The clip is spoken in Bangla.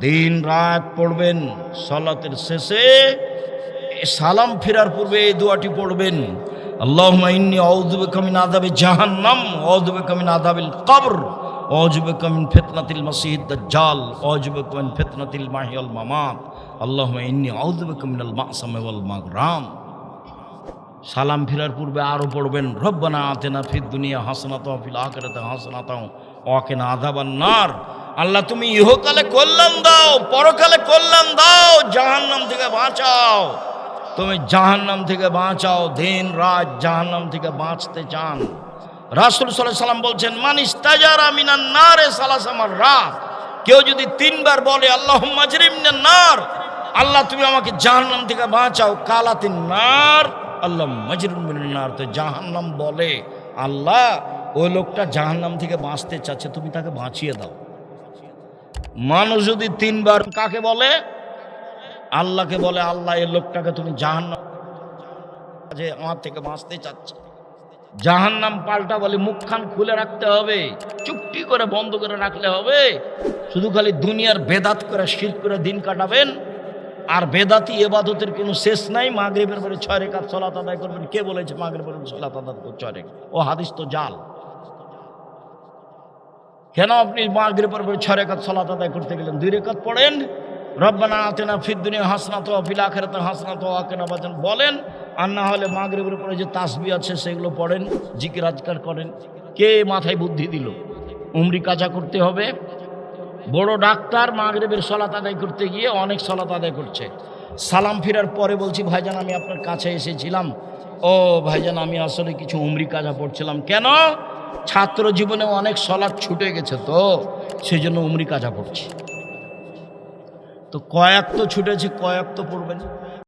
দিন রাত পড়বেন। সালাতের শেষে সালাম ফেরার পূর্বে এই দোয়াটি পড়বেন, আল্লাহুম্মা ইন্নী আউযু বিকা মিন আযাবি জাহান্নাম ওয়া আউযু বিকা মিন আযাবিল কবর ওয়া আউযু বিকা মিন ফিতনাতিল মাসিহিদ দাজ্জাল ওয়া আউযু বিকা মিন ফিতনাতিল মাহইয়া ওয়াল মামাত আল্লাহুম্মা ইন্নী আউযু বিকা মিনাল মা'সামি ওয়াল মাগরাম। সালাম ফেরার পূর্বে আরও পড়বেন, রব্বানা আতিনা ফিদ দুনিয়া হাসানাতাও ওয়া ফিল আখিরাতি হাসানাতাও ওয়া কিনা আযাবান নার। আল্লাহ তুমি ইহকালে কল্যাণ দাও, পরকালে কল্যাণ দাও, জাহান্নাম থেকে বাঁচাও। তুমি জাহান্নাম থেকে বাঁচাও, দিন রাত জাহান্নাম থেকে বাঁচতে চান। রাসূল সাল্লাল্লাহু আলাইহি সাল্লাম বলছেন, মান ইস্তাজারা মিনান নারে সালাসা মাররাত, কেউ যদি 3 বার বলে আল্লাহুম্মা আজরিনি মিনান নার, আল্লাহ তুমি আমাকে জাহান্নাম থেকে বাঁচাও, কালাতিন নার আল্লাহুম্মা আজরিনি মিনান নার, তো জাহান্নাম বলে আল্লাহ ওই লোকটা জাহান্নাম থেকে বাঁচতে চাচ্ছে, তুমি তাকে বাঁচিয়ে দাও। মানুষ যদি 3 বার কাকে বলে? আল্লাহকে বলে, আল্লাহ এই লোকটাকে তুমি জাহান্নাম যে আমার থেকে বাঁচতে চাচ্ছে। জাহান্নাম পাল্টা বলে মুখখান খুলে রাখতে হবে, চুপটি করে বন্ধ করে রাখলে হবে। শুধু খালি দুনিয়ার বেদাত করে শিরক করে দিন কাটাবেন, আর বেদাতি ইবাদতের কোনো শেষ নাই। মাগরিবের পরে 6 রাকাত সালাত আদায় করবেন, কে বলেছে মাগরিবের পরে সালাত আদায় করতে 6 রাকাত? ও হাদিস তো জাল। কেন আপনি মাগরিবের পরে 6 রাকাত সালাত আদায় করতে গেলেন? 2 রাকাত পড়েন, রব্বানা আতিনা ফিদ দুনিয়া হাসানাতাও ওয়া ফিল আখিরাতি হাসানাতাও ওয়া কিনা আযাবান বলেন। আর না হলে মাগরিবের পরে যে তাসবিহ আছে সেগুলো পড়েন, জিকির আজকার করেন। কে মাথায় বুদ্ধি দিল উমরি কাজা করতে হবে? বড় ডাক্তার মাগরিবের সালাত আদায় করতে গিয়ে অনেক সালাত আদায় করছে। সালাম ফেরার পরে বলছি, ভাইজান আমি আপনার কাছে এসেছিলাম। ও ভাইজান আমি আসলে কিছু উমরি কাজা পড়ছিলাম। কেন? ছাত্র জীবনে অনেক সালাত ছুটে গেছে, তো সেই জন্য উমরি কাজা পড়ছি। তো কয়েক তো ছুটেছে, কয়েক তো পড়বেন।